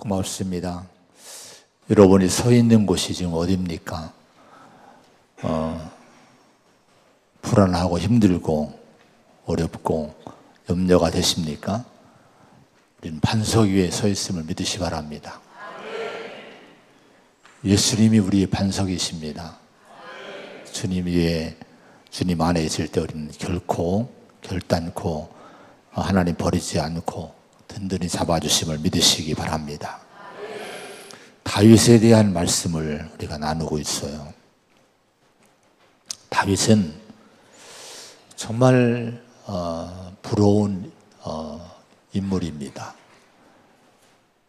고맙습니다. 여러분이 서 있는 곳이 지금 어디입니까? 불안하고 힘들고 어렵고 염려가 되십니까? 우리는 반석 위에 서 있음을 믿으시 바랍니다. 예수님이 우리의 반석이십니다. 주님 위에, 주님 안에 있을 때 우리는 결단코 하나님 버리지 않고 든든히 잡아주심을 믿으시기 바랍니다. 다윗에 대한 말씀을 우리가 나누고 있어요. 다윗은 정말 부러운 인물입니다.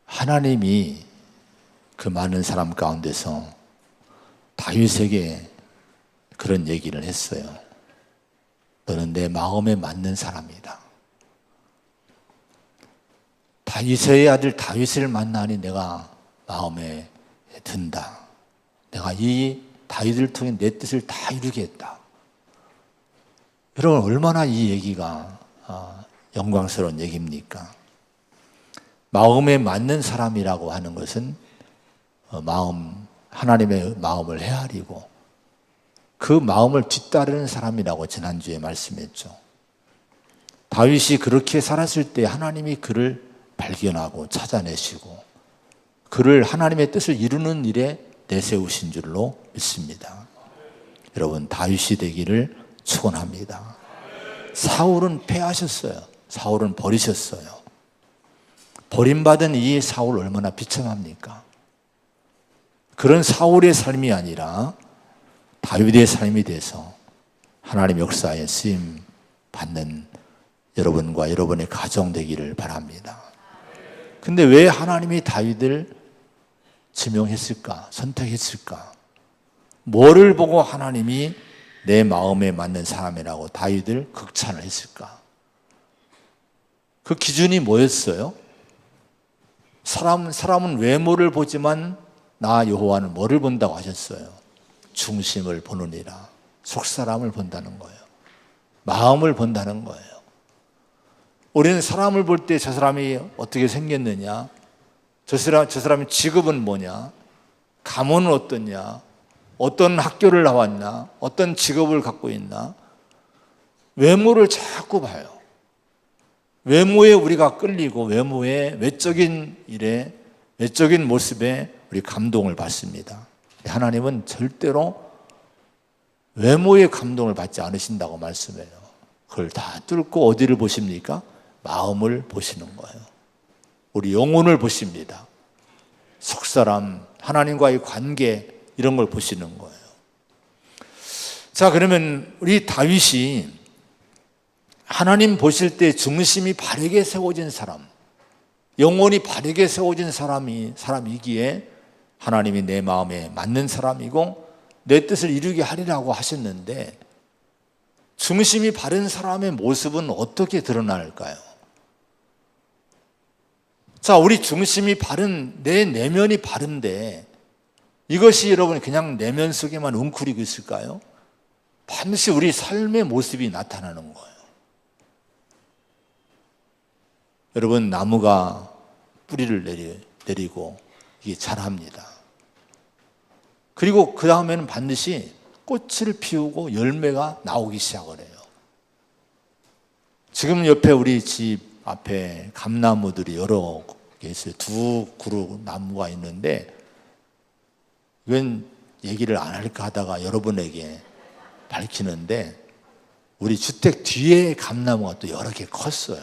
하나님이 그 많은 사람 가운데서 다윗에게 그런 얘기를 했어요. 너는 내 마음에 맞는 사람이다. 다윗의 아들 다윗을 만나니 내가 마음에 든다. 내가 이 다윗을 통해 내 뜻을 다 이루겠다. 여러분, 얼마나 이 얘기가 영광스러운 얘기입니까? 마음에 맞는 사람이라고 하는 것은 하나님의 마음을 헤아리고 그 마음을 뒤따르는 사람이라고 지난주에 말씀했죠. 다윗이 그렇게 살았을 때 하나님이 그를 발견하고 찾아내시고 그를 하나님의 뜻을 이루는 일에 내세우신 줄로 믿습니다. 여러분, 다윗이 되기를 축원합니다. 사울은 패하셨어요. 사울은 버리셨어요. 버림받은 이 사울 얼마나 비참합니까? 그런 사울의 삶이 아니라 다윗의 삶이 돼서 하나님 역사에 쓰임 받는 여러분과 여러분의 가정 되기를 바랍니다. 근데 왜 하나님이 다윗을 지명했을까? 선택했을까? 뭐를 보고 하나님이 내 마음에 맞는 사람이라고 다윗을 극찬을 했을까? 그 기준이 뭐였어요? 사람은 외모를 보지만 나 여호와는 뭐를 본다고 하셨어요? 중심을 보느니라. 속사람을 본다는 거예요. 마음을 본다는 거예요. 우리는 사람을 볼 때 저 사람이 어떻게 생겼느냐, 저 사람의 직업은 뭐냐, 가문은 어떠냐, 어떤 학교를 나왔나, 어떤 직업을 갖고 있나, 외모를 자꾸 봐요. 외모에 우리가 끌리고 외모의 외적인 일에, 외적인 모습에 우리 감동을 받습니다. 하나님은 절대로 외모의 감동을 받지 않으신다고 말씀해요. 그걸 다 뚫고 어디를 보십니까? 마음을 보시는 거예요. 우리 영혼을 보십니다. 속사람, 하나님과의 관계, 이런 걸 보시는 거예요. 자, 그러면 우리 다윗이 하나님 보실 때 중심이 바르게 세워진 사람, 영혼이 바르게 세워진 사람이기에 하나님이 내 마음에 맞는 사람이고 내 뜻을 이루게 하리라고 하셨는데, 중심이 바른 사람의 모습은 어떻게 드러날까요? 자, 우리 중심이 바른, 내 내면이 바른데 이것이 여러분 그냥 내면 속에만 웅크리고 있을까요? 반드시 우리 삶의 모습이 나타나는 거예요. 여러분, 나무가 뿌리를 내리고 이게 자랍니다. 그리고 그 다음에는 반드시 꽃을 피우고 열매가 나오기 시작을 해요. 지금 옆에 우리 집 앞에 감나무들이 여러 개 있어요. 두 그루 나무가 있는데 이건 얘기를 안 할까 하다가 여러분에게 밝히는데, 우리 주택 뒤에 감나무가 또 여러 개 컸어요.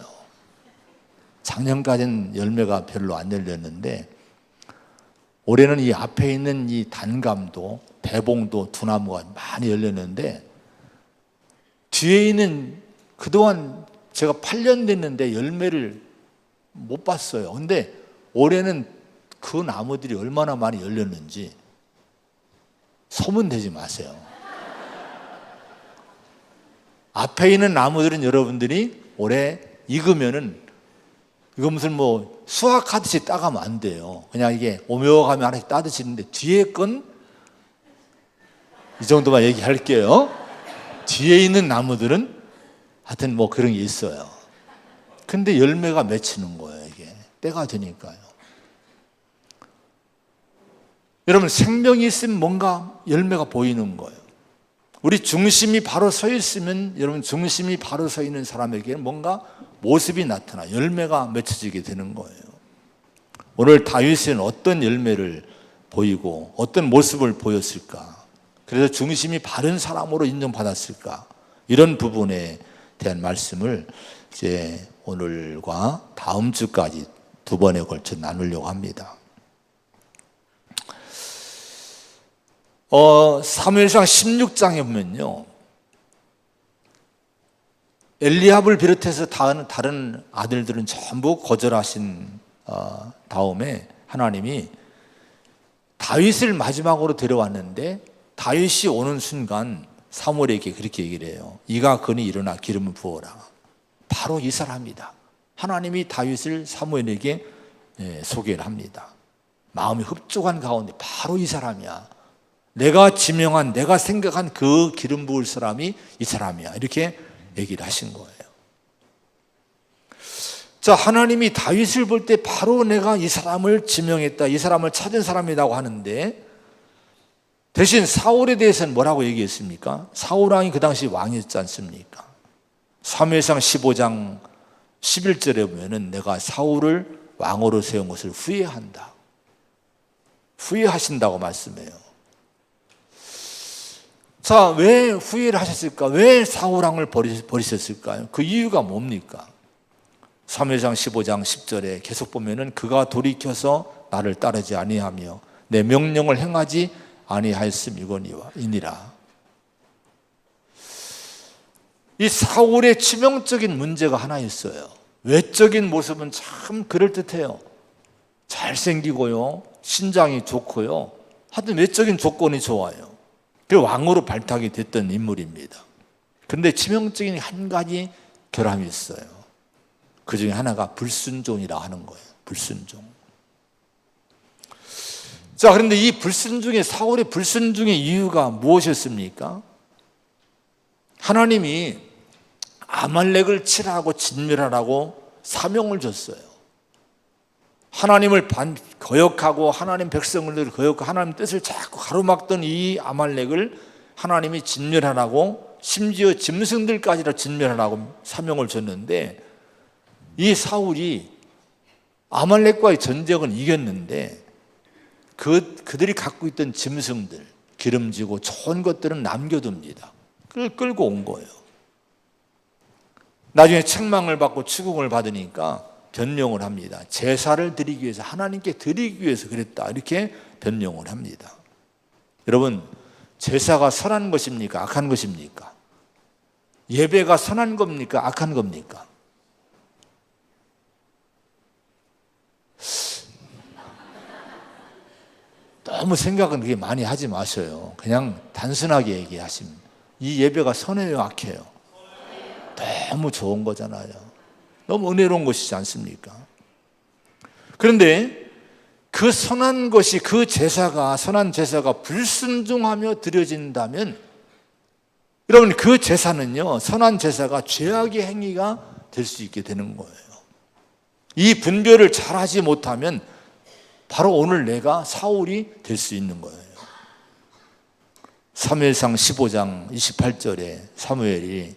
작년까지는 열매가 별로 안 열렸는데 올해는 이 앞에 있는 이 단감도 대봉도 두 나무가 많이 열렸는데, 뒤에 있는 그동안 제가 8년 됐는데 열매를 못 봤어요. 근데 올해는 그 나무들이 얼마나 많이 열렸는지 소문내지 마세요. 앞에 있는 나무들은 여러분들이 올해 익으면은 이거 무슨 뭐 수확하듯이 따가면 안 돼요. 그냥 이게 오묘하면 하나씩 따드시는데, 뒤에 건 이 정도만 얘기할게요. 뒤에 있는 나무들은 하여튼 뭐 그런 게 있어요. 근데 열매가 맺히는 거예요. 이게 때가 되니까요. 여러분, 생명이 있으면 뭔가 열매가 보이는 거예요. 우리 중심이 바로 서 있으면, 여러분, 중심이 바로 서 있는 사람에게는 뭔가 모습이 나타나 열매가 맺혀지게 되는 거예요. 오늘 다윗은 어떤 열매를 보이고 어떤 모습을 보였을까? 그래서 중심이 바른 사람으로 인정받았을까? 이런 부분에 대한 말씀을 이제 오늘과 다음 주까지 두 번에 걸쳐 나누려고 합니다. 사무엘상 16장에 보면요, 엘리압을 비롯해서 다른 아들들은 전부 거절하신 다음에 하나님이 다윗을 마지막으로 데려왔는데, 다윗이 오는 순간 사무엘에게 그렇게 얘기를 해요. 이가 거니 일어나 기름을 부어라. 바로 이 사람이다. 하나님이 다윗을 사무엘에게 소개를 합니다. 마음이 흡족한 가운데 바로 이 사람이야. 내가 지명한, 내가 생각한 그 기름 부을 사람이 이 사람이야. 이렇게 얘기를 하신 거예요. 자, 하나님이 다윗을 볼 때 바로 내가 이 사람을 지명했다, 이 사람을 찾은 사람이라고 하는데, 대신 사울에 대해서는 뭐라고 얘기했습니까? 사울 왕이 그 당시 왕이었지 않습니까? 사무엘상 15장 11절에 보면은 내가 사울을 왕으로 세운 것을 후회한다, 후회하신다고 말씀해요. 자, 왜 후회를 하셨을까? 왜 사울 왕을 버리셨을까요? 그 이유가 뭡니까? 사무엘상 15장 10절에 계속 보면은 그가 돌이켜서 나를 따르지 아니하며 내 명령을 행하지 아니하였음이거니와. 이 사울의 치명적인 문제가 하나 있어요. 외적인 모습은 참 그럴듯해요. 잘생기고요, 신장이 좋고요, 하여튼 외적인 조건이 좋아요. 그 왕으로 발탁이 됐던 인물입니다. 그런데 치명적인 한 가지 결함이 있어요. 그 중에 하나가 불순종이라 하는 거예요. 불순종. 자, 그런데 이 불순종의, 사울의 불순종의 이유가 무엇이었습니까? 하나님이 아말렉을 칠하고 진멸하라고 사명을 줬어요. 하나님을 거역하고 하나님 백성을 거역하고 하나님 뜻을 자꾸 가로막던 이 아말렉을 하나님이 진멸하라고, 심지어 짐승들까지도 진멸하라고 사명을 줬는데, 이 사울이 아말렉과의 전쟁은 이겼는데 그들이 갖고 있던 짐승들, 기름지고 좋은 것들은 남겨둡니다. 그걸 끌고 온 거예요. 나중에 책망을 받고 추궁을 받으니까 변명을 합니다. 제사를 드리기 위해서, 하나님께 드리기 위해서 그랬다, 이렇게 변명을 합니다. 여러분, 제사가 선한 것입니까? 악한 것입니까? 예배가 선한 겁니까? 악한 겁니까? 너무 생각은 그렇게 많이 하지 마셔요. 그냥 단순하게 얘기하시면, 이 예배가 선해요, 악해요? 너무 좋은 거잖아요. 너무 은혜로운 것이지 않습니까? 그런데 그 선한 것이, 그 제사가, 선한 제사가 불순종하며 드려진다면, 여러분, 그 제사는요, 선한 제사가 죄악의 행위가 될 수 있게 되는 거예요. 이 분별을 잘 하지 못하면 바로 오늘 내가 사울이 될 수 있는 거예요. 사무엘상 15장 28절에 사무엘이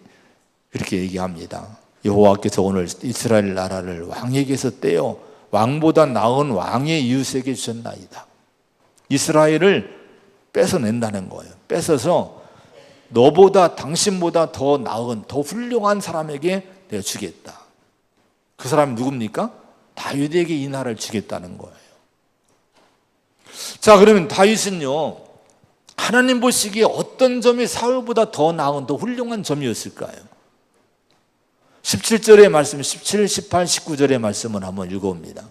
이렇게 얘기합니다. 여호와께서 오늘 이스라엘 나라를 왕에게서 떼어 왕보다 나은 왕의 이웃에게 주셨나이다. 이스라엘을 뺏어낸다는 거예요. 뺏어서 너보다, 당신보다 더 나은, 더 훌륭한 사람에게 내가 주겠다. 그 사람이 누굽니까? 다윗에게 이 나라를 주겠다는 거예요. 자, 그러면 다윗은요, 하나님 보시기에 어떤 점이 사울보다 더 나은, 더 훌륭한 점이었을까요? 17절의 말씀, 17, 18, 19절의 말씀을 한번 읽어봅니다.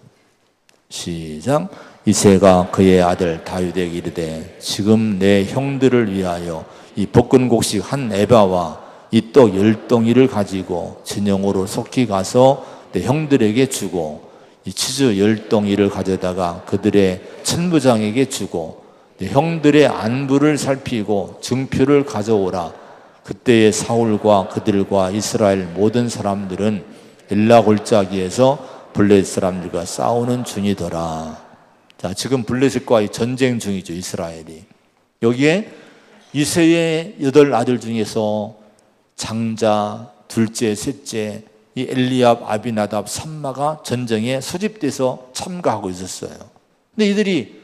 시작. 이새가 그의 아들 다윗에게 이르되 지금 내 형들을 위하여 이 볶은 곡식 한 에바와 이 떡 10덩이를 가지고 진영으로 속히 가서 내 형들에게 주고 이 치즈 10덩이를 가져다가 그들의 천부장에게 주고 내 형들의 안부를 살피고 증표를 가져오라. 그때의 사울과 그들과 이스라엘 모든 사람들은 엘라 골짜기에서 블레셋 사람들과 싸우는 중이더라. 자, 지금 블레셋과의 전쟁 중이죠, 이스라엘이. 여기에 이새의 8아들 중에서 장자, 둘째, 셋째, 이 엘리압, 아비나답, 삼마가 전쟁에 소집돼서 참가하고 있었어요. 근데 이들이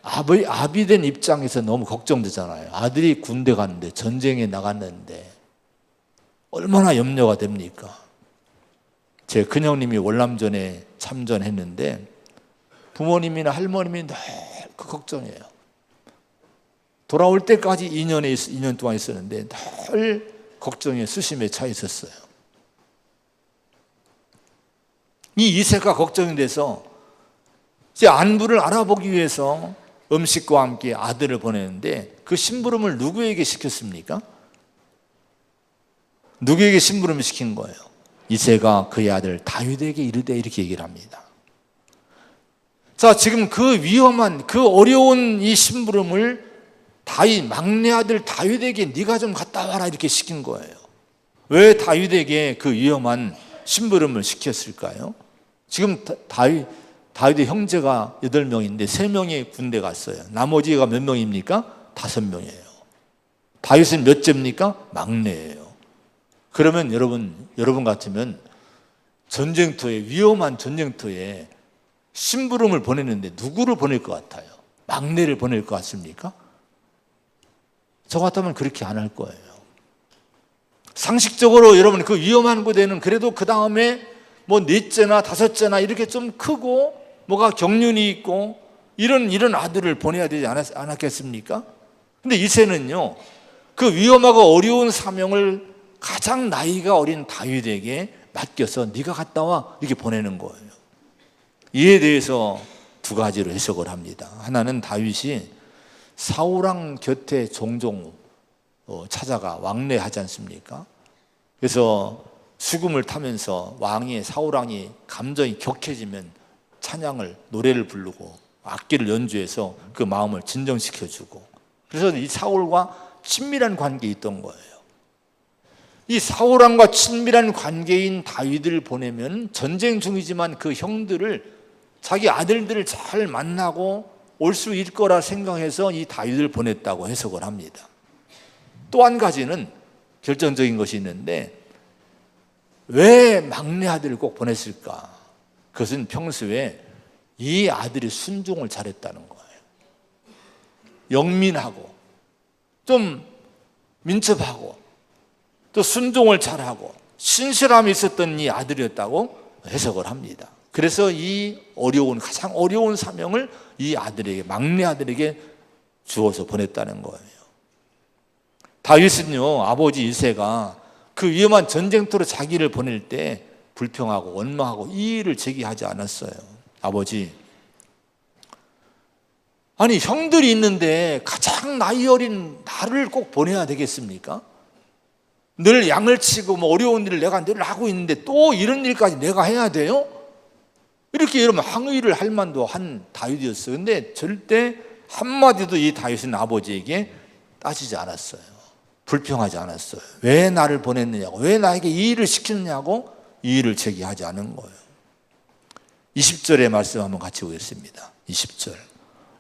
아비된 입장에서 너무 걱정되잖아요. 아들이 군대 갔는데, 전쟁에 나갔는데 얼마나 염려가 됩니까? 제 큰형님이 월남전에 참전했는데 부모님이나 할머님이 늘 그 걱정이에요. 돌아올 때까지 2년 동안 있었는데 늘 걱정에 수심에 차 있었어요. 이 이새가 걱정이 돼서 이제 안부를 알아보기 위해서 음식과 함께 아들을 보내는데 그 심부름을 누구에게 시켰습니까? 누구에게 심부름을 시킨 거예요? 이새가 그의 아들 다윗에게 이르되, 이렇게 얘기를 합니다. 자, 지금 그 위험한, 그 어려운 이 심부름을 막내 아들 다윗에게 네가 좀 갔다 와라, 이렇게 시킨 거예요. 왜 다윗에게 그 위험한 심부름을 시켰을까요? 지금 다윗의 형제가 8명인데 3명이 군대 갔어요. 나머지가 몇 명입니까? 5명이에요. 다윗은 몇째입니까? 막내예요. 그러면 여러분 같으면 전쟁터에, 위험한 전쟁터에 심부름을 보냈는데 누구를 보낼 것 같아요? 막내를 보낼 것 같습니까? 저 같으면 그렇게 안 할 거예요. 상식적으로 여러분 그 위험한 곳에는 그래도 그 다음에 뭐 4째나 5째나 이렇게 좀 크고 뭐가 경륜이 있고 이런 아들을 보내야 되지 않았겠습니까? 근데 이새는요, 그 위험하고 어려운 사명을 가장 나이가 어린 다윗에게 맡겨서 네가 갔다 와, 이렇게 보내는 거예요. 이에 대해서 2가지로 해석을 합니다. 하나는 다윗이 사울왕 곁에 종종 찾아가 왕래하지 않습니까? 그래서 수금을 타면서 사울왕이 감정이 격해지면 찬양을, 노래를 부르고 악기를 연주해서 그 마음을 진정시켜주고, 그래서 이 사울과 친밀한 관계에 있던 거예요. 이 사울왕과 친밀한 관계인 다윗을 보내면 전쟁 중이지만 그 형들을, 자기 아들들을 잘 만나고 올 수 있을 거라 생각해서 이 다윗을 보냈다고 해석을 합니다. 또 한 가지는 결정적인 것이 있는데, 왜 막내 아들을 꼭 보냈을까? 그것은 평소에 이 아들이 순종을 잘했다는 거예요. 영민하고 좀 민첩하고 또 순종을 잘하고 신실함이 있었던 이 아들이었다고 해석을 합니다. 그래서 이 가장 어려운 사명을 이 막내 아들에게 주어서 보냈다는 거예요. 다윗은요, 아버지 이새가 그 위험한 전쟁터로 자기를 보낼 때 불평하고 원망하고 이의를 제기하지 않았어요. 아버지, 아니 형들이 있는데 가장 나이 어린 나를 꼭 보내야 되겠습니까? 늘 양을 치고 뭐 어려운 일을 내가 늘 하고 있는데 또 이런 일까지 내가 해야 돼요? 이렇게 여러분 항의를 할 만도 한 다윗이었어요. 근데 절대 한마디도 이 다윗은 아버지에게 따지지 않았어요. 불평하지 않았어요. 왜 나를 보냈느냐고, 왜 나에게 이 일을 시키느냐고 이의를 제기하지 않은 거예요. 20절의 말씀 한번 같이 보겠습니다. 20절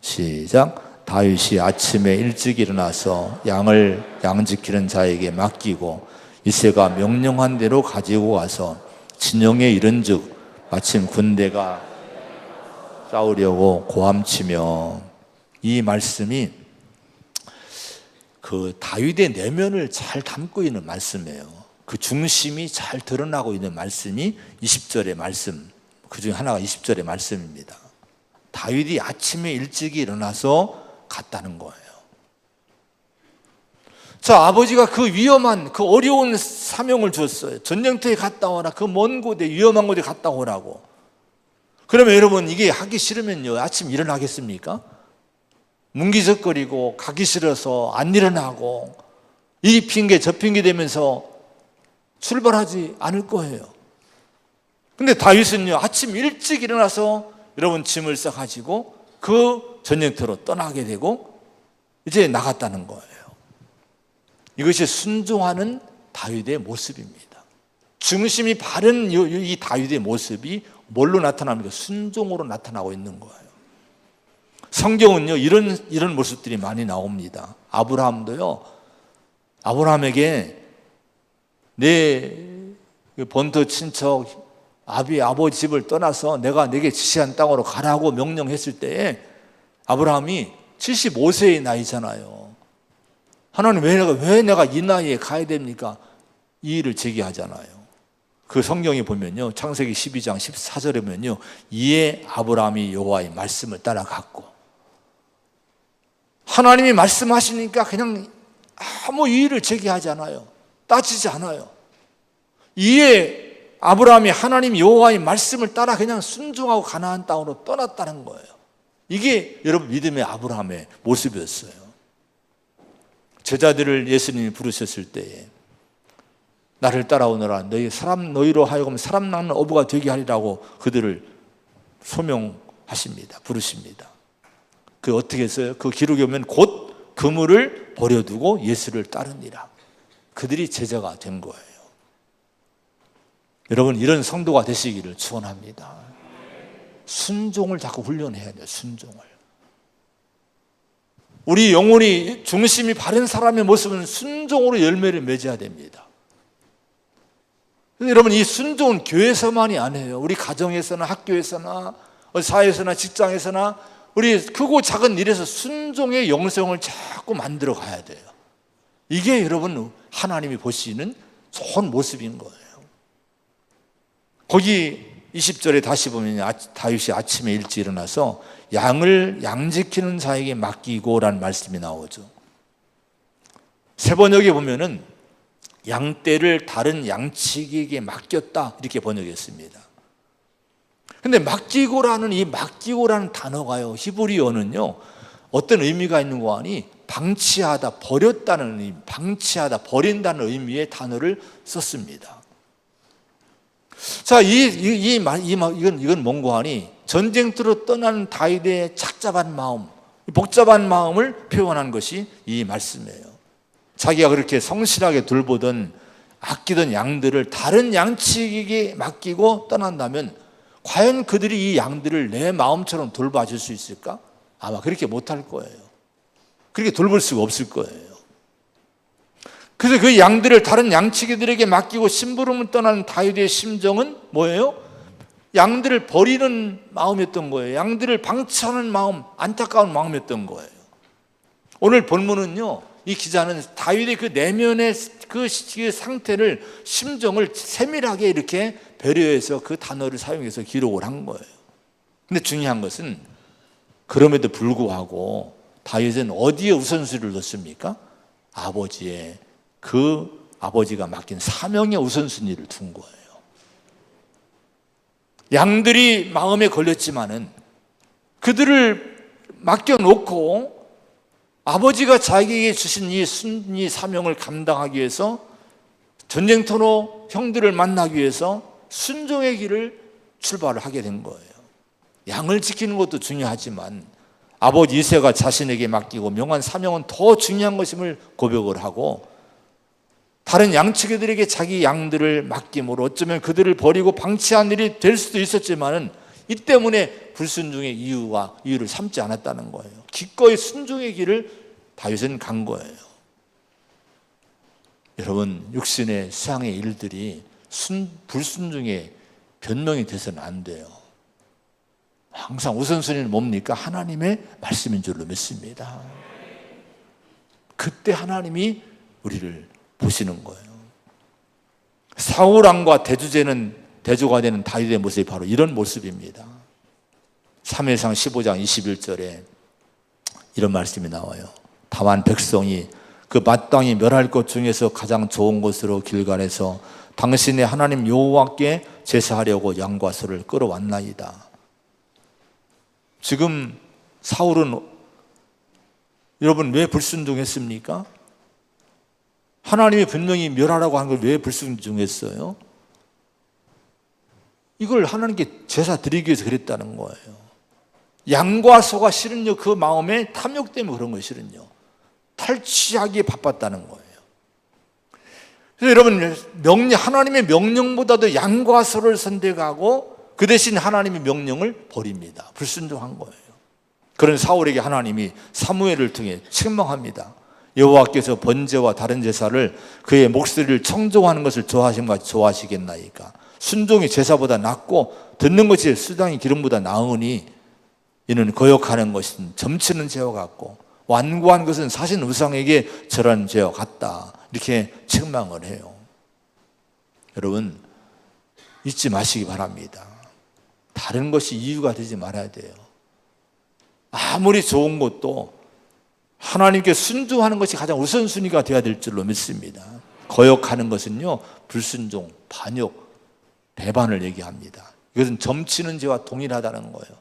시작. 다윗이 아침에 일찍 일어나서 양 지키는 자에게 맡기고 이새가 명령한 대로 가지고 와서 진영에 이른즉 마침 군대가 싸우려고 고함치며, 이 말씀이 그 다윗의 내면을 잘 담고 있는 말씀이에요. 그 중심이 잘 드러나고 있는 말씀이 20절의 말씀, 그 중에 하나가 20절의 말씀입니다. 다윗이 아침에 일찍 일어나서 갔다는 거예요. 자, 아버지가 그 위험한, 그 어려운 사명을 줬어요. 전쟁터에 갔다 오라, 그 먼 곳에, 위험한 곳에 갔다 오라고. 그러면 여러분, 이게 하기 싫으면요, 아침 일어나겠습니까? 문기적거리고 가기 싫어서 안 일어나고 이 핑계 저 핑계 대면서 출발하지 않을 거예요. 근데 다윗은요, 아침 일찍 일어나서 여러분 짐을 싸가지고 그 전쟁터로 떠나게 되고 이제 나갔다는 거예요. 이것이 순종하는 다윗의 모습입니다. 중심이 바른 이 다윗의 모습이 뭘로 나타납니까? 순종으로 나타나고 있는 거예요. 성경은요, 이런 모습들이 많이 나옵니다. 아브라함도요, 아브라함에게 내 본토 친척 아버지 집을 떠나서 내가 네게 지시한 땅으로 가라고 명령했을 때에 아브라함이 75세의 나이잖아요. 하나님 왜 내가 이 나이에 가야 됩니까? 이 일을 제기하잖아요. 그 성경에 보면요, 창세기 12장 14절에 보면요, 이에 아브라함이 여호와의 말씀을 따라갔고, 하나님이 말씀하시니까 그냥 아무 이의를 제기하지 않아요. 따지지 않아요. 이에 아브라함이 하나님 여호와의 말씀을 따라 그냥 순종하고 가나안 땅으로 떠났다는 거예요. 이게 여러분 믿음의 아브라함의 모습이었어요. 제자들을 예수님이 부르셨을 때에 나를 따라오너라, 너희로 하여금 사람 낳는 어부가 되게 하리라고 그들을 소명하십니다. 부르십니다. 그 어떻게 했어요? 그 기록에 보면 곧 그물을 버려두고 예수를 따르니라. 그들이 제자가 된 거예요. 여러분, 이런 성도가 되시기를 축원합니다. 순종을 자꾸 훈련해야 돼요. 순종을. 우리 영혼이 중심이 바른 사람의 모습은 순종으로 열매를 맺어야 됩니다. 여러분, 이 순종은 교회에서만이 아니에요. 우리 가정에서나 학교에서나 사회에서나 직장에서나 우리 크고 작은 일에서 순종의 영성을 자꾸 만들어 가야 돼요. 이게 여러분 하나님이 보시는 좋은 모습인 거예요. 거기 20절에 다시 보면 다윗이 아침에 일찍 일어나서 양을 양지키는 자에게 맡기고라는 말씀이 나오죠. 세 번역에 보면은 양떼를 다른 양치기에게 맡겼다 이렇게 번역했습니다. 근데 맡기고라는 이 맡기고라는 단어가요, 히브리어는요, 어떤 의미가 있는 거 아니? 방치하다, 버렸다는 의미, 방치하다, 버린다는 의미의 단어를 썼습니다. 자, 이건 뭔고 하니? 전쟁터로 떠나는 다윗의 착잡한 마음, 복잡한 마음을 표현한 것이 이 말씀이에요. 자기가 그렇게 성실하게 돌보던 아끼던 양들을 다른 양치기에게 맡기고 떠난다면 과연 그들이 이 양들을 내 마음처럼 돌봐줄 수 있을까? 아마 그렇게 못할 거예요. 그렇게 돌볼 수가 없을 거예요. 그래서 그 양들을 다른 양치기들에게 맡기고 심부름을 떠나는 다윗의 심정은 뭐예요? 양들을 버리는 마음이었던 거예요. 양들을 방치하는 마음, 안타까운 마음이었던 거예요. 오늘 본문은요, 이 기자는 다윗의 그 내면의 그 상태를, 심정을 세밀하게 이렇게 배려해서 그 단어를 사용해서 기록을 한 거예요. 근데 중요한 것은 그럼에도 불구하고 다윗은 어디에 우선순위를 뒀습니까? 아버지의, 그 아버지가 맡긴 사명의 우선순위를 둔 거예요. 양들이 마음에 걸렸지만은 그들을 맡겨놓고 아버지가 자기에게 주신 이 사명을 감당하기 위해서 전쟁터로 형들을 만나기 위해서 순종의 길을 출발을 하게 된 거예요. 양을 지키는 것도 중요하지만 아버지 이새가 자신에게 맡기고 명한 사명은 더 중요한 것임을 고백을 하고, 다른 양치기들에게 자기 양들을 맡김으로 어쩌면 그들을 버리고 방치한 일이 될 수도 있었지만은 이 때문에 불순종의 이유를 삼지 않았다는 거예요. 기꺼이 순종의 길을 다윗은 간 거예요. 여러분, 육신의 세상의 일들이 불순종의 변명이 돼서는 안 돼요. 항상 우선순위는 뭡니까? 하나님의 말씀인 줄로 믿습니다. 그때 하나님이 우리를 보시는 거예요. 사울왕과 대조가 되는 다윗의 모습이 바로 이런 모습입니다. 사무엘상 15장 21절에 이런 말씀이 나와요. 다만 백성이 그 마땅히 멸할 것 중에서 가장 좋은 곳으로 길갈에서 당신의 하나님 여호와께 제사하려고 양과 소를 끌어왔나이다. 지금 사울은 여러분 왜 불순종했습니까? 하나님이 분명히 멸하라고 한 걸 왜 불순종했어요? 이걸 하나님께 제사 드리기 위해서 그랬다는 거예요. 양과 소가 싫은요, 그 마음에 탐욕 때문에 그런 거 싫은요. 탈취하기에 바빴다는 거예요. 그래서 여러분, 하나님의 명령보다도 양과 소를 선택하고 그 대신 하나님의 명령을 버립니다. 불순종한 거예요. 그런 사울에게 하나님이 사무엘을 통해 책망합니다. 여호와께서 번제와 다른 제사를 그의 목소리를 청종하는 것을 좋아하시겠나이까. 순종이 제사보다 낫고 듣는 것이 수당이 기름보다 나으니 이는 거역하는 것은 점치는 죄와 같고 완고한 것은 사신 우상에게 절한 죄와 같다. 이렇게 책망을 해요. 여러분 잊지 마시기 바랍니다. 다른 것이 이유가 되지 말아야 돼요. 아무리 좋은 것도 하나님께 순종하는 것이 가장 우선순위가 되어야 될 줄로 믿습니다. 거역하는 것은요, 불순종, 반역, 배반을 얘기합니다. 이것은 점치는 죄와 동일하다는 거예요.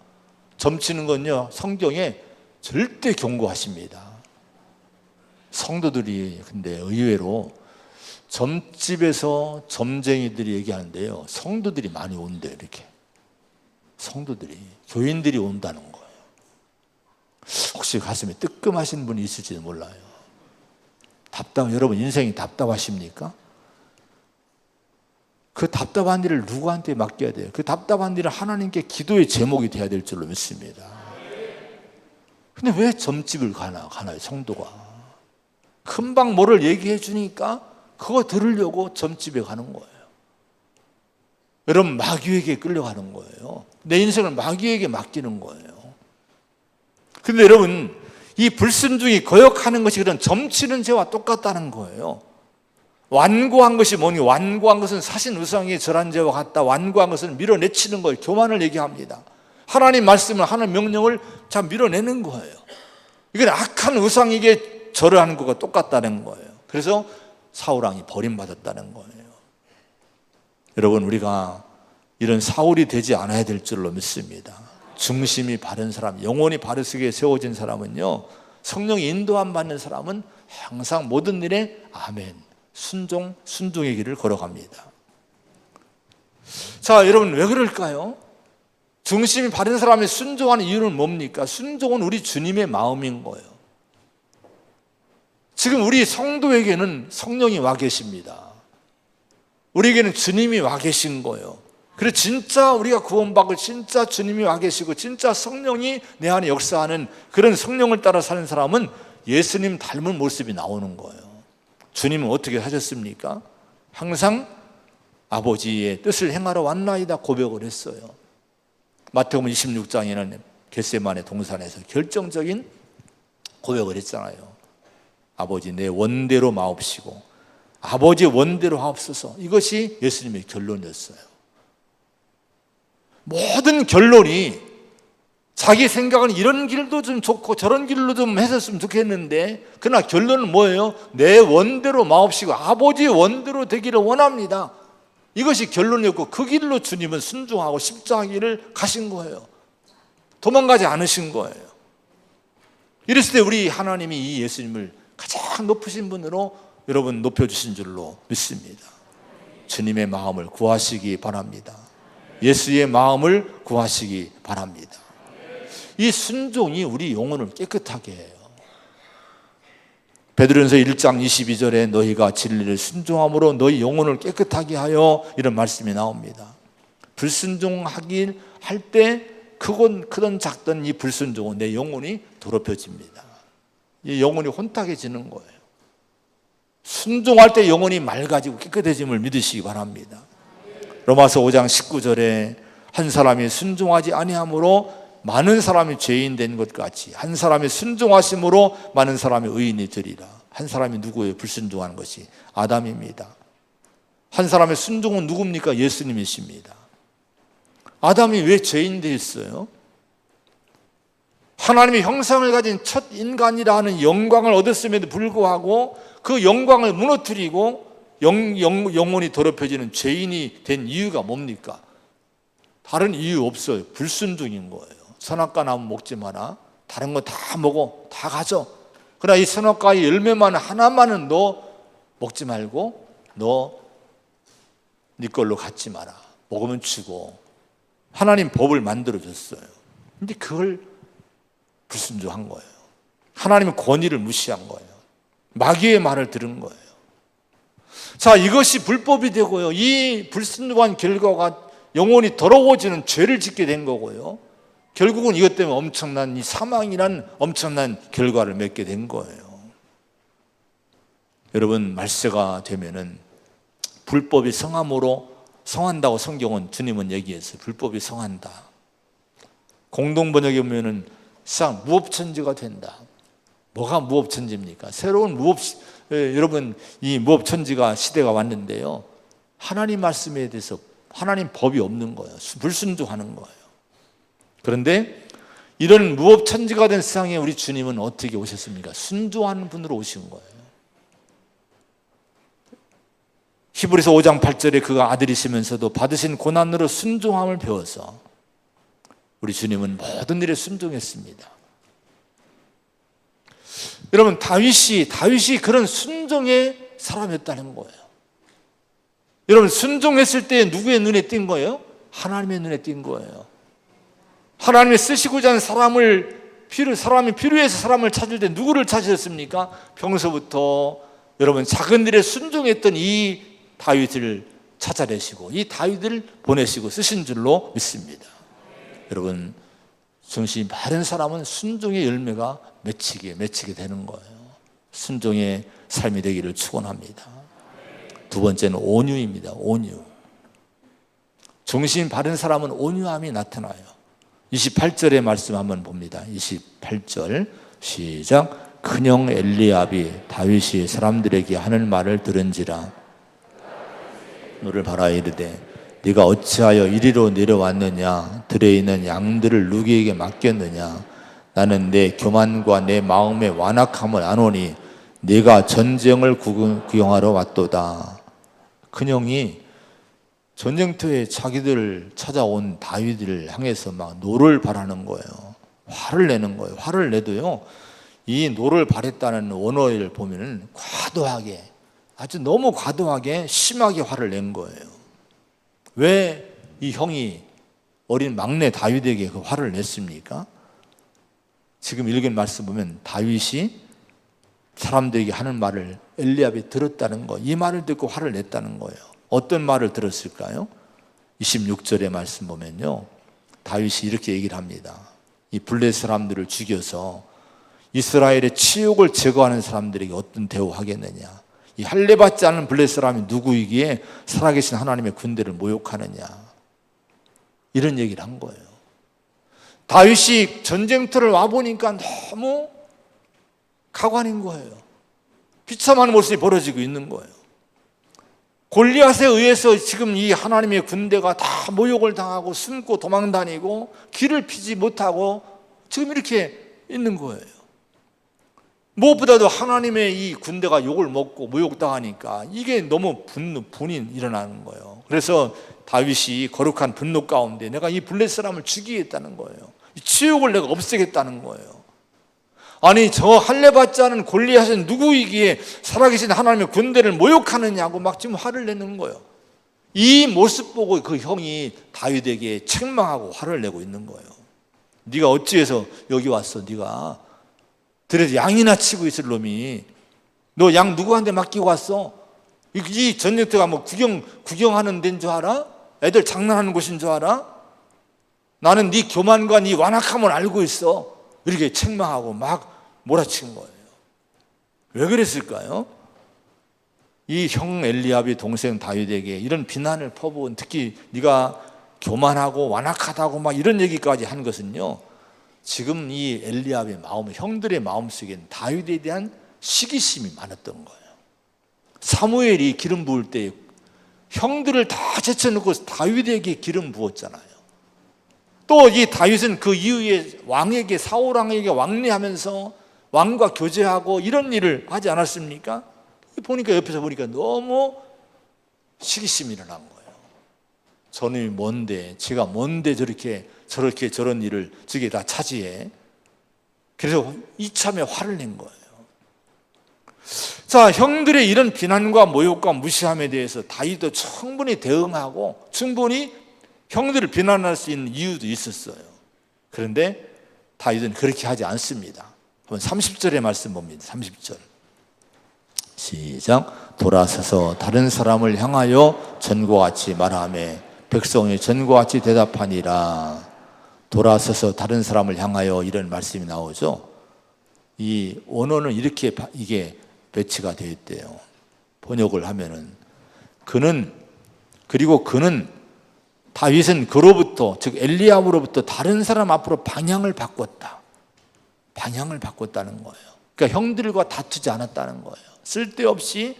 점치는 건요, 성경에 절대 경고하십니다. 성도들이 근데 의외로 점집에서 점쟁이들이 얘기하는데요, 성도들이 많이 온대요. 이렇게 성도들이, 교인들이 온다는 거예요. 혹시 가슴에 뜨끔하신 분이 있을지도 몰라요. 여러분 인생이 답답하십니까? 그 답답한 일을 누구한테 맡겨야 돼요? 그 답답한 일은 하나님께 기도의 제목이 돼야 될 줄로 믿습니다. 근데 왜 점집을 가나요, 성도가? 금방 뭐를 얘기해 주니까 그거 들으려고 점집에 가는 거예요. 여러분 마귀에게 끌려가는 거예요. 내 인생을 마귀에게 맡기는 거예요. 근데 여러분 이 불순종이 거역하는 것이 그런 점치는 죄와 똑같다는 거예요. 완고한 것이 뭐니? 완고한 것은 사신 우상의 절한 죄와 같다. 완고한 것은 밀어내치는 거예요. 교만을 얘기합니다. 하나님 말씀을, 하나님 명령을 참 밀어내는 거예요. 이건 악한 우상에게 절하는 것과 똑같다는 거예요. 그래서 사울왕이 버림받았다는 거예요. 여러분 우리가 이런 사울이 되지 않아야 될 줄로 믿습니다. 중심이 바른 사람, 영혼이 바르게 세워진 사람은요, 성령의 인도함 받는 사람은 항상 모든 일에 아멘, 순종의 길을 걸어갑니다. 자, 여러분 왜 그럴까요? 중심이 바른 사람이 순종하는 이유는 뭡니까? 순종은 우리 주님의 마음인 거예요. 지금 우리 성도에게는 성령이 와 계십니다. 우리에게는 주님이 와 계신 거예요. 그래서 진짜 우리가 구원받고 진짜 주님이 와 계시고 진짜 성령이 내 안에 역사하는 그런 성령을 따라 사는 사람은 예수님 닮은 모습이 나오는 거예요. 주님은 어떻게 하셨습니까? 항상 아버지의 뜻을 행하러 왔나이다 고백을 했어요. 마태복음 26장에는 겟세마네 동산에서 결정적인 고백을 했잖아요. 아버지 내 원대로 마옵시고 아버지의 원대로 하옵소서. 이것이 예수님의 결론이었어요. 모든 결론이 자기 생각은 이런 길도 좀 좋고 저런 길로 좀 했었으면 좋겠는데, 그러나 결론은 뭐예요? 내 원대로 마옵시고 아버지의 원대로 되기를 원합니다. 이것이 결론이었고 그 길로 주님은 순종하고 십자가 길을 가신 거예요. 도망가지 않으신 거예요. 이랬을 때 우리 하나님이 이 예수님을 가장 높으신 분으로 여러분 높여주신 줄로 믿습니다. 주님의 마음을 구하시기 바랍니다. 예수의 마음을 구하시기 바랍니다. 이 순종이 우리 영혼을 깨끗하게 해요. 베드로전서 1장 22절에 너희가 진리를 순종함으로 너희 영혼을 깨끗하게 하여, 이런 말씀이 나옵니다. 불순종하길 할 때 크든 작든 이 불순종은 내 영혼이 더럽혀집니다. 이 영혼이 혼탁해지는 거예요. 순종할 때 영혼이 맑아지고 깨끗해짐을 믿으시기 바랍니다. 로마서 5장 19절에 한 사람이 순종하지 아니함으로 많은 사람이 죄인 된 것 같이 한 사람이 순종하심으로 많은 사람이 의인이 되리라. 한 사람이 누구예요? 불순종하는 것이 아담입니다. 한 사람의 순종은 누굽니까? 예수님이십니다. 아담이 왜 죄인 되었어요? 하나님의 형상을 가진 첫 인간이라 하는 영광을 얻었음에도 불구하고 그 영광을 무너뜨리고 영혼이 더럽혀지는 죄인이 된 이유가 뭡니까? 다른 이유 없어요. 불순종인 거예요. 선악과 나무 먹지 마라. 다른 거 다 먹어. 다 가져. 그러나 이 선악과의 열매만 하나만은 너 먹지 말고 네 걸로 갖지 마라. 먹으면 죽어. 하나님 법을 만들어줬어요. 근데 그걸 불순종한 거예요. 하나님의 권위를 무시한 거예요. 마귀의 말을 들은 거예요. 자, 이것이 불법이 되고요. 이 불순종한 결과가 영혼이 더러워지는 죄를 짓게 된 거고요. 결국은 이것 때문에 엄청난 이 사망이란 엄청난 결과를 맺게 된 거예요. 여러분, 말세가 되면은 불법이 성한다고 성경은 주님은 얘기했어요. 불법이 성한다. 공동번역에 보면은 무법천지가 된다. 뭐가 무법천지입니까? 새로운 여러분, 이 무법천지가 시대가 왔는데요, 하나님 말씀에 대해서 하나님 법이 없는 거예요. 불순종하는 거예요. 그런데 이런 무법천지가 된 세상에 우리 주님은 어떻게 오셨습니까? 순종하는 분으로 오신 거예요. 히브리서 5장 8절에 그가 아들이시면서도 받으신 고난으로 순종함을 배워서 우리 주님은 모든 일에 순종했습니다. 여러분, 다윗이 그런 순종의 사람이었다는 거예요. 여러분, 순종했을 때 누구의 눈에 띈 거예요? 하나님의 눈에 띈 거예요. 하나님이 쓰시고자 하는 사람이 필요해서 사람을 찾을 때 누구를 찾으셨습니까? 평소부터 여러분 작은 일에 순종했던 이 다윗을 찾아내시고 이 다윗을 보내시고 쓰신 줄로 믿습니다. 여러분, 정신이 바른 사람은 순종의 열매가 맺히게 되는 거예요. 순종의 삶이 되기를 축원합니다. 두 번째는 온유입니다. 온유. 정신 바른 사람은 온유함이 나타나요. 28절의 말씀 한번 봅니다. 28절 시작. 큰형 엘리압이 다윗이 사람들에게 하는 말을 들은지라 너를 바라 이르되 네가 어찌하여 이리로 내려왔느냐? 들에 있는 양들을 누구에게 맡겼느냐? 나는 내 교만과 내 마음의 완악함을 아노니 네가 전쟁을 구경하러 왔도다. 큰형이 전쟁터에 자기들 찾아온 다윗을 향해서 막 노를 바라는 거예요. 화를 내는 거예요. 화를 내도요, 이 노를 바랬다는 원어를 보면은 과도하게, 아주 너무 과도하게 심하게 화를 낸 거예요. 왜 이 형이 어린 막내 다윗에게 그 화를 냈습니까? 지금 읽은 말씀 보면 다윗이 사람들에게 하는 말을 엘리압이 들었다는 거, 이 말을 듣고 화를 냈다는 거예요. 어떤 말을 들었을까요? 26절의 말씀 보면요, 다윗이 이렇게 얘기를 합니다. 이 블레셋 사람들을 죽여서 이스라엘의 치욕을 제거하는 사람들에게 어떤 대우하겠느냐? 이 할례받지 않은 블레셋 사람이 누구이기에 살아계신 하나님의 군대를 모욕하느냐? 이런 얘기를 한 거예요. 다윗이 전쟁터를 와보니까 너무 가관인 거예요. 비참한 모습이 벌어지고 있는 거예요. 골리앗에 의해서 지금 이 하나님의 군대가 다 모욕을 당하고 숨고 도망다니고 길을 피지 못하고 지금 이렇게 있는 거예요. 무엇보다도 하나님의 이 군대가 욕을 먹고 모욕당하니까 이게 너무 분이 일어나는 거예요. 그래서 다윗이 거룩한 분노 가운데 내가 이 블레셋 사람을 죽이겠다는 거예요. 이 치욕을 내가 없애겠다는 거예요. 아니, 저 할례받지 않은 골리앗은 누구이기에 살아계신 하나님의 군대를 모욕하느냐고 막 지금 화를 내는 거예요. 이 모습 보고 그 형이 다윗에게 책망하고 화를 내고 있는 거예요. 네가 어찌해서 여기 왔어? 네가 들에서 양이나 치고 있을 놈이 너 양 누구한테 맡기고 왔어? 이 전쟁터가 뭐 구경하는 데인 줄 알아? 애들 장난하는 곳인 줄 알아? 나는 네 교만과 네 완악함을 알고 있어. 이렇게 책망하고 막 몰아친 거예요. 왜 그랬을까요? 이 형 엘리압이 동생 다윗에게 이런 비난을 퍼부은, 특히 네가 교만하고 완악하다고 막 이런 얘기까지 한 것은요, 지금 이 엘리압의 마음, 형들의 마음속엔 다윗에 대한 시기심이 많았던 거예요. 사무엘이 기름 부을 때 형들을 다 제쳐놓고 다윗에게 기름 부었잖아요. 또 이 다윗은 그 이후에 왕에게, 사울 왕에게 왕래하면서 왕과 교제하고 이런 일을 하지 않았습니까? 보니까 옆에서 보니까 너무 시기심이 일어난 거예요. 저놈이 뭔데, 제가 뭔데 저렇게 저런 일을 저게 다 차지해. 그래서 이참에 화를 낸 거예요. 자, 형들의 이런 비난과 모욕과 무시함에 대해서 다윗도 충분히 대응하고 충분히 형들을 비난할 수 있는 이유도 있었어요. 그런데 다윗은 그렇게 하지 않습니다. 한번 30절의 말씀 봅니다. 30절 시작. 돌아서서 다른 사람을 향하여 전과 같이 말하며 백성이 전과 같이 대답하니라. 돌아서서 다른 사람을 향하여 이런 말씀이 나오죠. 이 원어는 이렇게 이게 배치가 되어 있대요. 번역을 하면은 그는 다윗은 그로부터, 즉 엘리압으로부터 다른 사람 앞으로 방향을 바꿨다. 방향을 바꿨다는 거예요. 그러니까 형들과 다투지 않았다는 거예요. 쓸데없이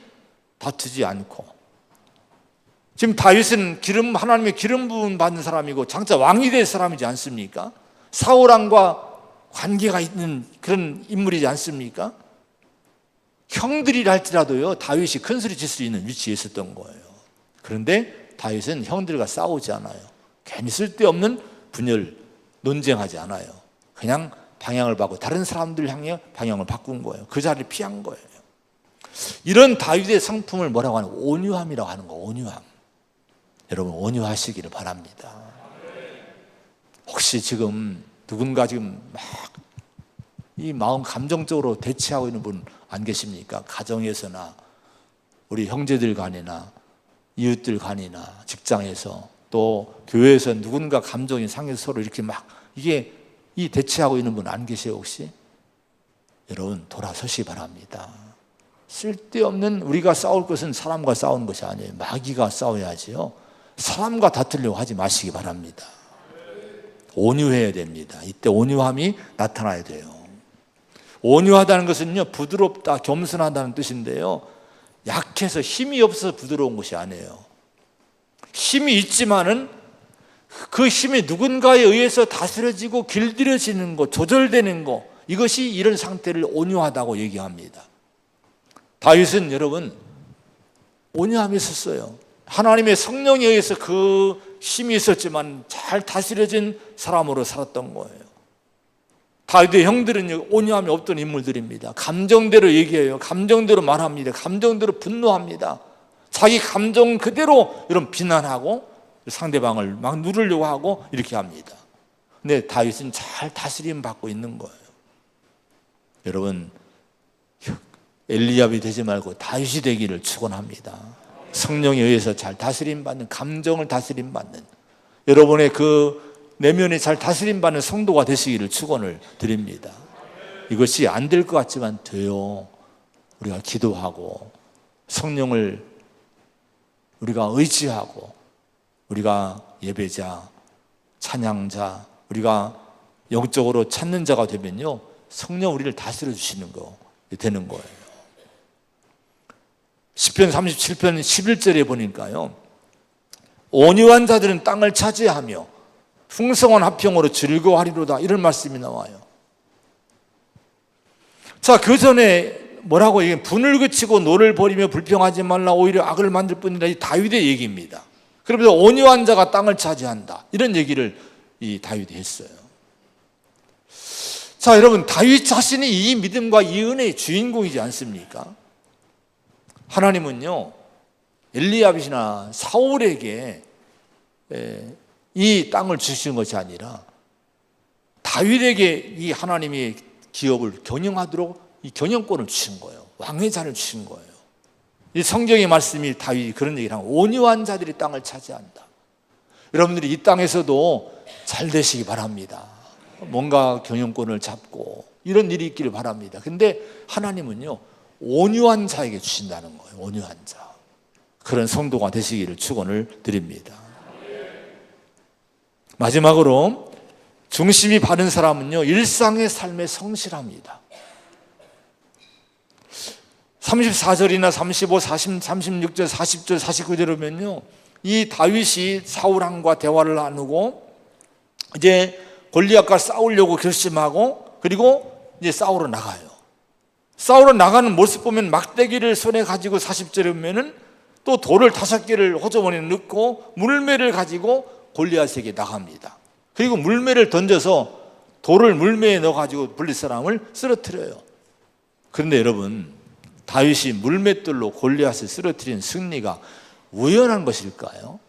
다투지 않고. 지금 다윗은 하나님의 기름 부음 받는 사람이고 장차 왕이 될 사람이지 않습니까? 사울 왕과 관계가 있는 그런 인물이지 않습니까? 형들이라 할지라도요, 다윗이 큰 소리 칠 수 있는 위치에 있었던 거예요. 그런데 다윗은 형들과 싸우지 않아요. 괜히 쓸데없는 분열, 논쟁하지 않아요. 그냥 방향을 바꾸고 다른 사람들 향해 방향을 바꾼 거예요. 그 자리를 피한 거예요. 이런 다윗의 성품을 뭐라고 하는 거예요? 온유함이라고 하는 거예요. 온유함. 여러분 온유하시기를 바랍니다. 혹시 지금 누군가 지금 막 이 마음 감정적으로 대치하고 있는 분 안 계십니까? 가정에서나 우리 형제들 간이나 이웃들 간이나 직장에서 또 교회에서 누군가 감정이 상해서 서로 이렇게 막 이게 이 대치하고 있는 분 안 계세요 혹시? 여러분 돌아서시 바랍니다. 쓸데없는 우리가 싸울 것은 사람과 싸우는 것이 아니에요. 마귀가 싸워야지요. 사람과 다투려고 하지 마시기 바랍니다. 온유해야 됩니다. 이때 온유함이 나타나야 돼요. 온유하다는 것은요, 부드럽다, 겸손하다는 뜻인데요, 약해서 힘이 없어서 부드러운 것이 아니에요. 힘이 있지만은 그 힘이 누군가에 의해서 다스려지고 길들여지는 것, 조절되는 것, 이것이 이런 상태를 온유하다고 얘기합니다. 다윗은 여러분 온유함이 있었어요. 하나님의 성령에 의해서 그 힘이 있었지만 잘 다스려진 사람으로 살았던 거예요. 다윗의 형들은 온유함이 없던 인물들입니다. 감정대로 얘기해요. 감정대로 말합니다. 감정대로 분노합니다. 자기 감정 그대로 이런 비난하고 상대방을 막 누르려고 하고 이렇게 합니다. 근데 다윗은 잘 다스림 받고 있는 거예요. 여러분 엘리압이 되지 말고 다윗이 되기를 축원합니다. 성령에 의해서 잘 다스림 받는, 감정을 다스림 받는, 여러분의 그 내면이 잘 다스림 받는 성도가 되시기를 축원을 드립니다. 이것이 안 될 것 같지만 돼요. 우리가 기도하고 성령을 우리가 의지하고 우리가 예배자, 찬양자, 우리가 영적으로 찾는 자가 되면요, 성령 우리를 다스려 주시는 거 되는 거예요. 시편 37편 11절에 보니까요, 온유한 자들은 땅을 차지하며 풍성한 화평으로 즐거워하리로다, 이런 말씀이 나와요. 자, 그 전에 뭐라고 얘기해요? 분을 그치고 노를 버리며 불평하지 말라, 오히려 악을 만들 뿐이라, 이 다윗의 얘기입니다. 그러면서 온유한 자가 땅을 차지한다, 이런 얘기를 이 다윗이 했어요. 자, 여러분 다윗 자신이 이 믿음과 이 은혜의 주인공이지 않습니까? 하나님은요, 엘리압이나 사울에게 이 땅을 주신 것이 아니라 다윗에게 이 하나님의 기업을 경영하도록 이 경영권을 주신 거예요. 왕의 자를 주신 거예요. 이 성경의 말씀이 다윗이 그런 얘기를 하고, 온유한 자들이 땅을 차지한다. 여러분들이 이 땅에서도 잘 되시기 바랍니다. 뭔가 경영권을 잡고 이런 일이 있기를 바랍니다. 근데 하나님은요, 온유한 자에게 주신다는 거예요. 온유한 자. 그런 성도가 되시기를 축원을 드립니다. 마지막으로 중심이 바른 사람은요, 일상의 삶에 성실합니다. 34절이나 35, 40, 36절, 40절, 49절을 보면요, 이 다윗이 사울왕과 대화를 나누고 이제 골리앗과 싸우려고 결심하고, 그리고 이제 싸우러 나가요. 싸우러 나가는 모습 보면 막대기를 손에 가지고 40절에 보면은 또 돌을 5개를 호주머니에 넣고 물매를 가지고 골리앗에게 나갑니다. 그리고 물매를 던져서 돌을 물매에 넣어가지고 블릿 사람을 쓰러뜨려요. 그런데 여러분, 다윗이 물맷돌로 골리앗을 쓰러뜨린 승리가 우연한 것일까요?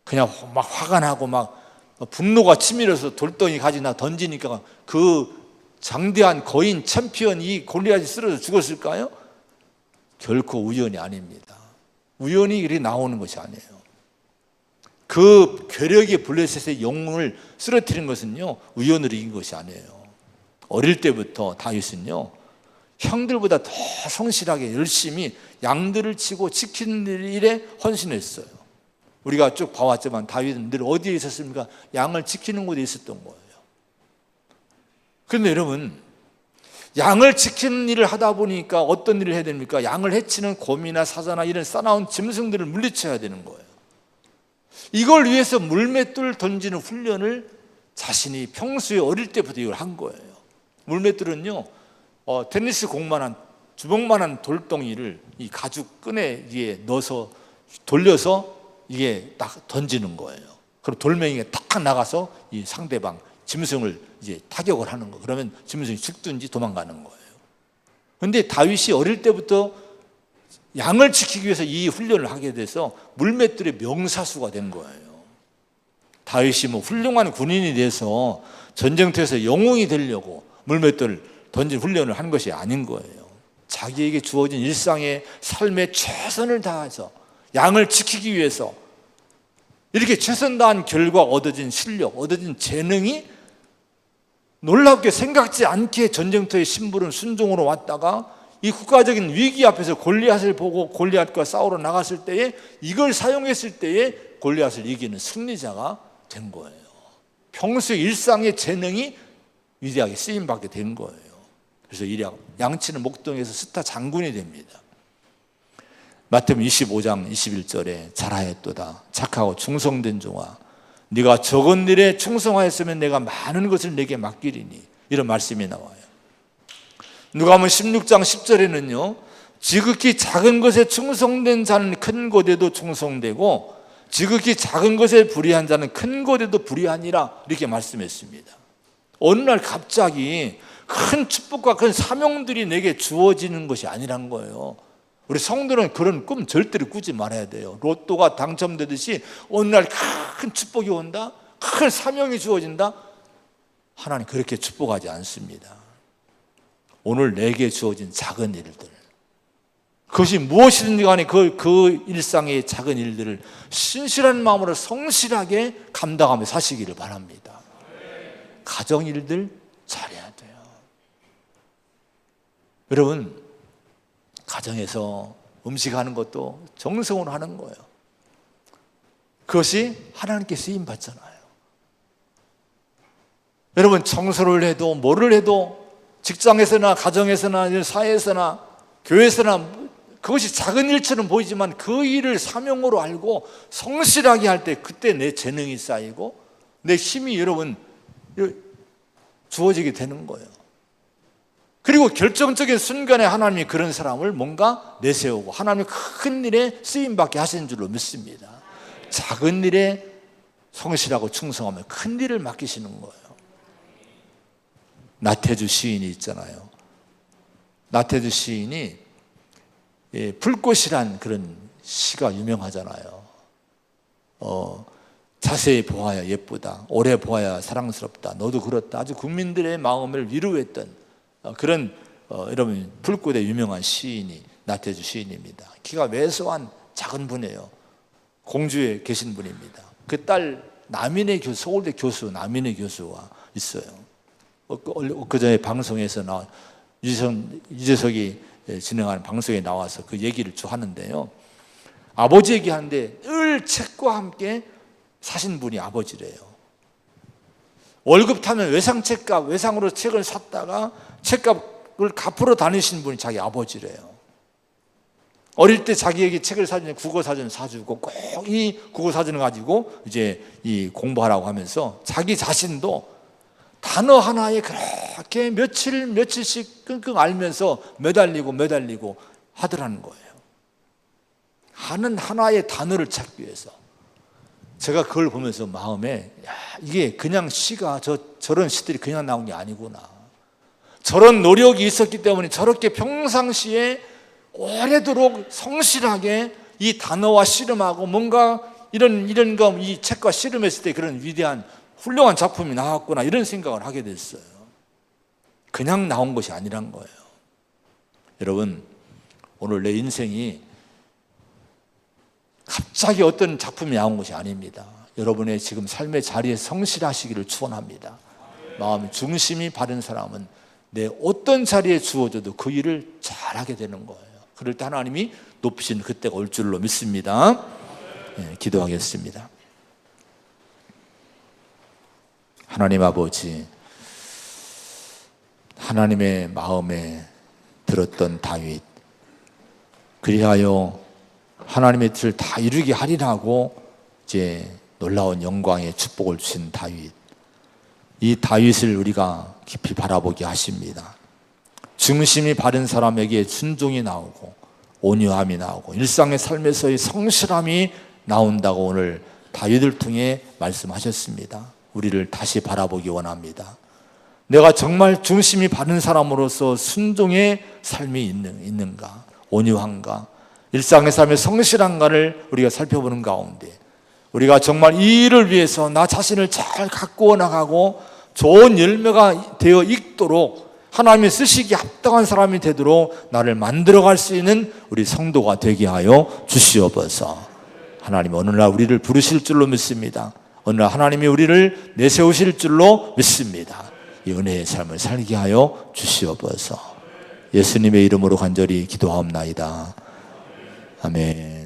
그냥 막 화가 나고 막 분노가 치밀어서 돌덩이 가지나 던지니까 그 장대한 거인 챔피언이 골리앗이 쓰러져 죽었을까요? 결코 우연이 아닙니다. 우연히 이렇게 나오는 것이 아니에요. 그 괴력의 블레셋의 영웅을 쓰러뜨린 것은요, 우연으로 이긴 것이 아니에요. 어릴 때부터 다윗은요, 형들보다 더 성실하게 열심히 양들을 치고 지키는 일에 헌신했어요. 우리가 쭉 봐왔지만 다윗은 늘 어디에 있었습니까? 양을 지키는 곳에 있었던 거예요. 그런데 여러분, 양을 지키는 일을 하다 보니까 어떤 일을 해야 됩니까? 양을 해치는 곰이나 사자나 이런 싸나운 짐승들을 물리쳐야 되는 거예요. 이걸 위해서 물맷돌을 던지는 훈련을 자신이 평소에 어릴 때부터 이걸 한 거예요. 물맷돌은요, 테니스 공만한 주먹만한 돌덩이를 이 가죽 끈에 위에 넣어서 돌려서 이게 딱 던지는 거예요. 그럼 돌멩이가 딱 나가서 이 상대방 짐승을 이제 타격을 하는 거. 그러면 짐승이 죽든지 도망가는 거예요. 그런데 다윗이 어릴 때부터 양을 지키기 위해서 이 훈련을 하게 돼서 물맷돌의 명사수가 된 거예요. 다윗이 뭐 훌륭한 군인이 돼서 전쟁터에서 영웅이 되려고 물맷돌을 던진 훈련을 한 것이 아닌 거예요. 자기에게 주어진 일상의 삶에 최선을 다해서 양을 지키기 위해서 이렇게 최선 다한 결과 얻어진 실력, 얻어진 재능이 놀랍게 생각지 않게 전쟁터에 심부름 순종으로 왔다가 이 국가적인 위기 앞에서 골리앗을 보고 골리앗과 싸우러 나갔을 때에 이걸 사용했을 때에 골리앗을 이기는 승리자가 된 거예요. 평소의 일상의 재능이 위대하게 쓰임받게 된 거예요. 그래서 양치는 목동에서 스타 장군이 됩니다. 마태복음 25장 21절에 잘하였도다 착하고 충성된 종아, 네가 적은 일에 충성하였으면 내가 많은 것을 내게 맡기리니, 이런 말씀이 나와요. 누가복음 16장 10절에는요, 지극히 작은 것에 충성된 자는 큰 것에도 충성되고 지극히 작은 것에 불의한 자는 큰 것에도 불의하니라, 이렇게 말씀했습니다. 어느 날 갑자기 큰 축복과 큰 사명들이 내게 주어지는 것이 아니란 거예요. 우리 성도는 그런 꿈 절대로 꾸지 말아야 돼요. 로또가 당첨되듯이 어느 날 큰 축복이 온다, 큰 사명이 주어진다. 하나님 그렇게 축복하지 않습니다. 오늘 내게 주어진 작은 일들, 그것이 무엇이든지 간에 그 일상의 작은 일들을 신실한 마음으로 성실하게 감당하며 사시기를 바랍니다. 가정 일들 잘해야 돼요. 여러분, 가정에서 음식하는 것도 정성으로 하는 거예요. 그것이 하나님께 쓰임 받잖아요. 여러분, 청소를 해도 뭐를 해도 직장에서나 가정에서나 사회에서나 교회에서나 그것이 작은 일처럼 보이지만 그 일을 사명으로 알고 성실하게 할 때 그때 내 재능이 쌓이고 내 힘이 여러분 주어지게 되는 거예요. 그리고 결정적인 순간에 하나님이 그런 사람을 뭔가 내세우고 하나님이 큰 일에 쓰임받게 하시는 줄로 믿습니다. 작은 일에 성실하고 충성하면 큰 일을 맡기시는 거예요. 나태주 시인이 있잖아요. 나태주 시인이 불꽃이란 그런 시가 유명하잖아요. 자세히 보아야 예쁘다, 오래 보아야 사랑스럽다, 너도 그렇다. 아주 국민들의 마음을 위로했던 그런 여러분 불꽃에 유명한 시인이 나태주 시인입니다. 키가 왜소한 작은 분이에요. 공주에 계신 분입니다. 그 딸 남인의 교수, 서울대 교수 남인의 교수가 있어요. 그전에 방송에서 유재석이 진행하는 방송에 나와서 그 얘기를 쭉 하는데요, 아버지 얘기하는데 늘 책과 함께 사신 분이 아버지래요. 월급 타면 외상으로 책을 샀다가 책값을 갚으러 다니신 분이 자기 아버지래요. 어릴 때 자기에게 책을 사주면 국어사전 사주고 꼭 이 국어사전을 가지고 이제 이 공부하라고 하면서 자기 자신도 단어 하나에 그렇게 며칠씩 끙끙 앓면서 매달리고 하더라는 거예요. 하나의 단어를 찾기 위해서. 제가 그걸 보면서 마음에 이게 그냥 시가 저런 시들이 그냥 나온 게 아니구나. 저런 노력이 있었기 때문에 저렇게 평상시에 오래도록 성실하게 이 단어와 씨름하고 뭔가 이런 거 이 책과 씨름했을 때 그런 위대한 훌륭한 작품이 나왔구나, 이런 생각을 하게 됐어요. 그냥 나온 것이 아니란 거예요. 여러분, 오늘 내 인생이 갑자기 갑자기 어떤 작품이 나온 것이 아닙니다. 여러분의 지금 삶의 자리에 성실하시기를 축원합니다. 마음 중심이 바른 사람은 내 어떤 자리에 주어져도 그 일을 잘하게 되는 거예요. 그럴 때 하나님이 높이시는 그때가 올 줄로 믿습니다. 네, 기도하겠습니다. 하나님 아버지, 하나님의 마음에 들었던 다윗, 그리하여 하나님의 뜻을 다 이루게 하리라고 이제 놀라운 영광의 축복을 주신 다윗, 이 다윗을 우리가 깊이 바라보게 하십니다. 중심이 바른 사람에게 순종이 나오고 온유함이 나오고 일상의 삶에서의 성실함이 나온다고 오늘 다윗을 통해 말씀하셨습니다. 우리를 다시 바라보기 원합니다. 내가 정말 중심이 바른 사람으로서 순종의 삶이 있는가, 온유한가, 일상의 삶의 성실한가를 우리가 살펴보는 가운데 우리가 정말 이 일을 위해서 나 자신을 잘 가꾸어 나가고 좋은 열매가 되어 있도록 하나님이 쓰시기에 합당한 사람이 되도록 나를 만들어갈 수 있는 우리 성도가 되게 하여 주시옵소서. 하나님 오늘날 우리를 부르실 줄로 믿습니다. 오늘날 하나님이 우리를 내세우실 줄로 믿습니다. 이 은혜의 삶을 살게 하여 주시옵소서. 예수님의 이름으로 간절히 기도하옵나이다. 아멘.